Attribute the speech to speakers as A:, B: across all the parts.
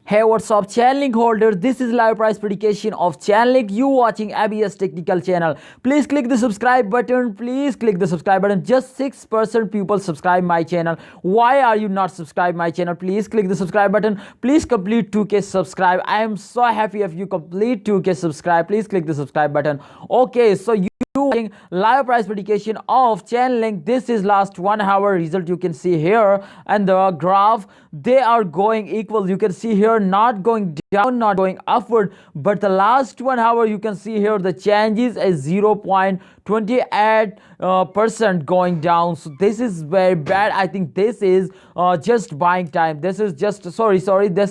A: Hey, what's up, Chainlink holders? This is live price prediction of Chainlink. You watching ABS Technical channel. Please click the subscribe button. Please click the subscribe button. Just 6% people subscribe my channel. Why are you not subscribe my channel? Please click the subscribe button. Please complete 2K subscribe. I am so happy if you complete 2K subscribe. Please click the subscribe button. Okay, so you watching live price prediction of Chainlink. This is last 1 hour result. You can see here and the graph, they are going equal. You can see here not going down, not going upward, but the last 1 hour you can see here the changes is 0.28% going down. So this is very bad. I think this is just buying time. This is just this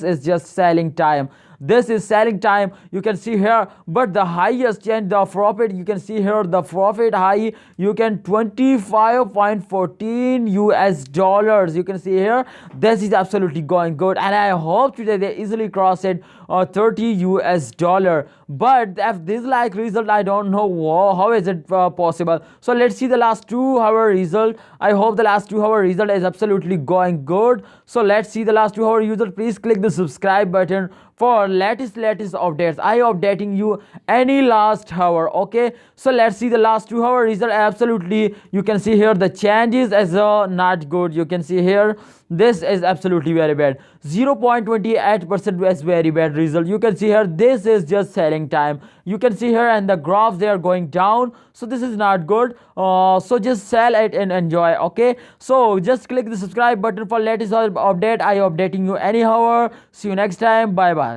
A: is just selling time. This is selling time, you can see here, but the highest and the profit, you can see here the profit high, you can 25.14 US dollars. You can see here this is absolutely going good, and I hope today they easily cross it 30 US dollar. But if this like result, I don't know how is it possible. So let's see the last 2 hour result. I hope the last 2 hour result is absolutely going good. So let's see the last 2 hour result. Please click the subscribe button for latest updates. I updating you any last hour. Okay, so let's see the last 2 hour result. Absolutely, you can see here the changes as not good. You can see here this is absolutely very bad. 0.28% was very bad result. You can see here this is just selling time. You can see here and the graphs, they are going down, so this is not good. So just sell it and enjoy. Okay, so just click the subscribe button for latest update. I updating you anyhow. See you next time. Bye bye.